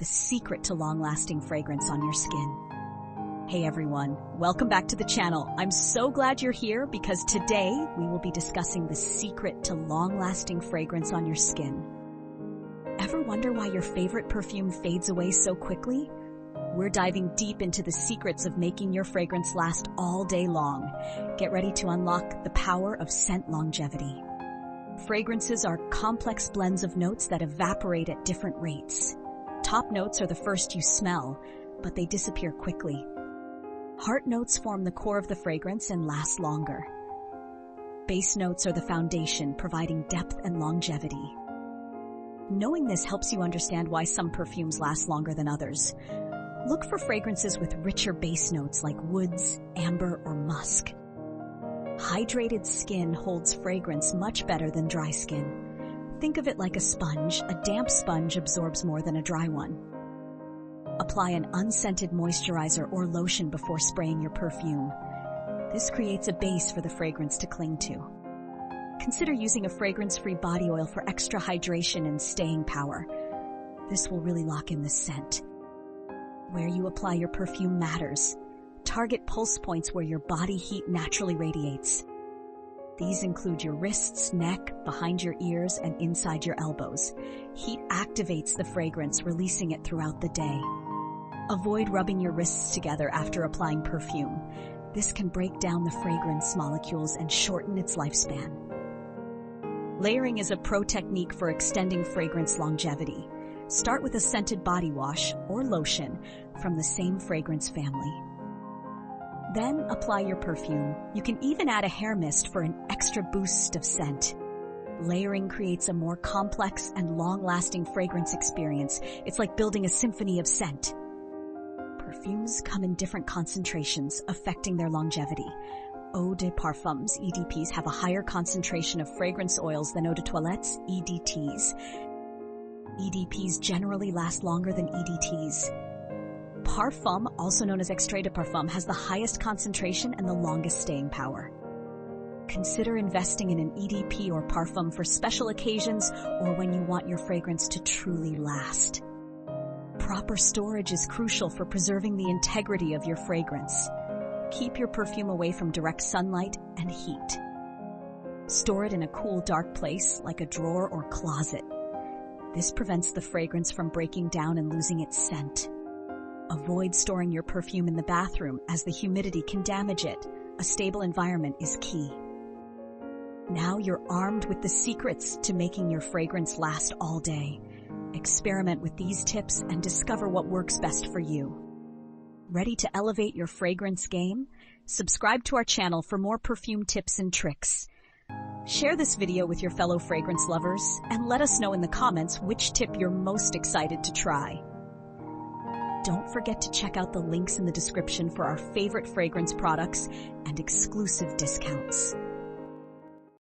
the secret to long-lasting fragrance on your skin. Hey everyone, welcome back to the channel. I'm so glad you're here because today we will be discussing the secret to long-lasting fragrance on your skin. Ever wonder why your favorite perfume fades away so quickly? We're diving deep into the secrets of making your fragrance last all day long. Get ready to unlock the power of scent longevity. Fragrances are complex blends of notes that evaporate at different rates. Top notes are the first you smell, but they disappear quickly. Heart notes form the core of the fragrance and last longer. Base notes are the foundation, providing depth and longevity. Knowing this helps you understand why some perfumes last longer than others. Look for fragrances with richer base notes like woods, amber, or musk. Hydrated skin holds fragrance much better than dry skin. Think of it like a sponge. A damp sponge absorbs more than a dry one. Apply an unscented moisturizer or lotion before spraying your perfume. This creates a base for the fragrance to cling to. Consider using a fragrance-free body oil for extra hydration and staying power. This will really lock in the scent. Where you apply your perfume matters. Target pulse points where your body heat naturally radiates. These include your wrists, neck, behind your ears, and inside your elbows. Heat activates the fragrance, releasing it throughout the day. Avoid rubbing your wrists together after applying perfume. This can break down the fragrance molecules and shorten its lifespan. Layering is a pro technique for extending fragrance longevity. Start with a scented body wash or lotion from the same fragrance family. Then apply your perfume. You can even add a hair mist for an extra boost of scent. Layering creates a more complex and long-lasting fragrance experience. It's like building a symphony of scent. Perfumes come in different concentrations, affecting their longevity. Eau de parfums, EDPs, have a higher concentration of fragrance oils than eau de toilettes, EDTs. EDPs generally last longer than EDTs. Parfum, also known as extrait de parfum, has the highest concentration and the longest staying power. Consider investing in an EDP or parfum for special occasions or when you want your fragrance to truly last. Proper storage is crucial for preserving the integrity of your fragrance. Keep your perfume away from direct sunlight and heat. Store it in a cool, dark place like a drawer or closet. This prevents the fragrance from breaking down and losing its scent. Avoid storing your perfume in the bathroom as the humidity can damage it. A stable environment is key. Now you're armed with the secrets to making your fragrance last all day. Experiment with these tips and discover what works best for you. Ready to elevate your fragrance game? Subscribe to our channel for more perfume tips and tricks. Share this video with your fellow fragrance lovers and let us know in the comments which tip you're most excited to try. Don't forget to check out the links in the description for our favorite fragrance products and exclusive discounts.